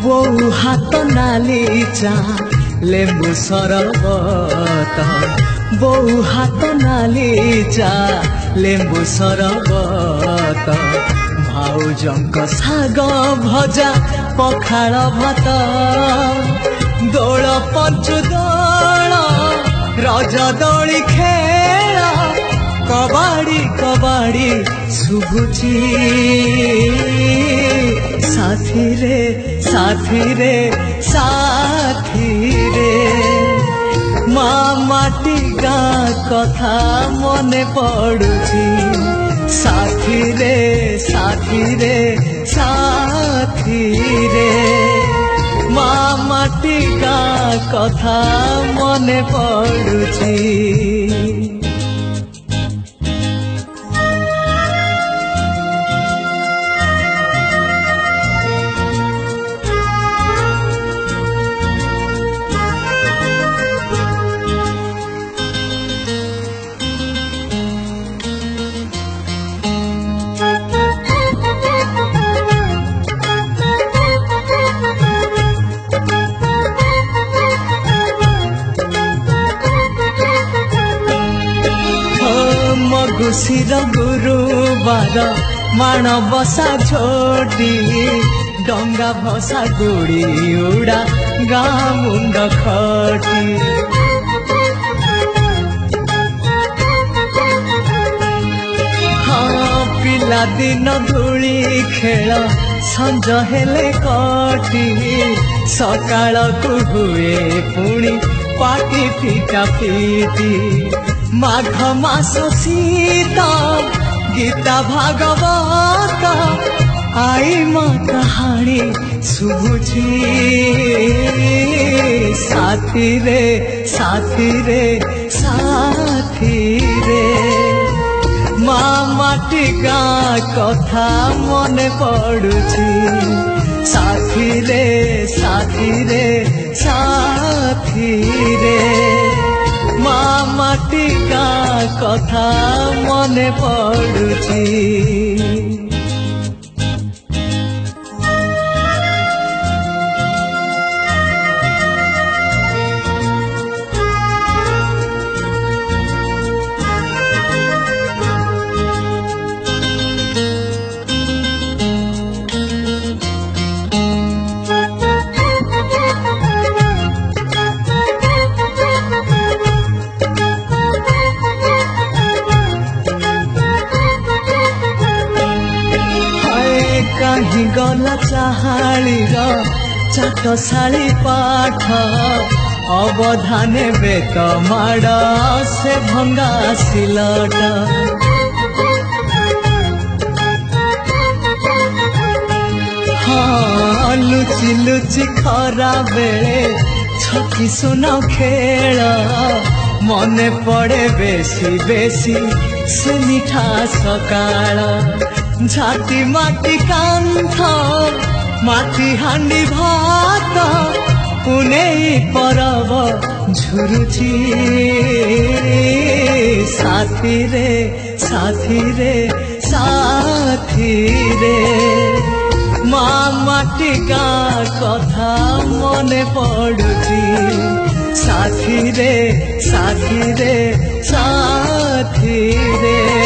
बोउ हाथ नाली चा लेंबू सरबत बोउ हाथ नाली चा लेंबू सरबत भाउजंक साग भजा पखाल भात दोल पंचु दोल रज दोली खेल कबाड़ी कबाड़ी शुभुची साथी रे साथी रे साथी रे माटी गाँ कथा मने पड़ुची साथी रे साथी रे साथी रे माटी गाँ कथा मने पड़ुची। मगुशीर गुरुबार माण बसा छोटी डंगा भसा गुड़ी उड़ा गाँ मुंड खटी हाँ पिला दिन धूली खेल संज हेले कटी सकाळ को हुए पुणी पाटी फिटा फिटी माघ मास सीता गीता भागवत आई माँ कहानी शुभुची साथी रे साथी रे साथी रे माटी गाँ कथा मने पड़ुची साथी रे साथी रे साथी रे माटी गाँ कथा मने पड़ुची। कहीं गला चाहाली चाटशाली पाठ अवधाने बेत माड़ से भंगा सिलट हाँ लुचि लुचि खरा बेले छकी सुन खेल मने पड़े बेसी बेसी से मिठा सकाळ झाटी माटी कांथ माटी हांडी भात पुने परब झुरुची साथी रे साथी रे साथी रे माटी गाँ कथा मने पड़ुची साथी रे साथी रे साथी रे।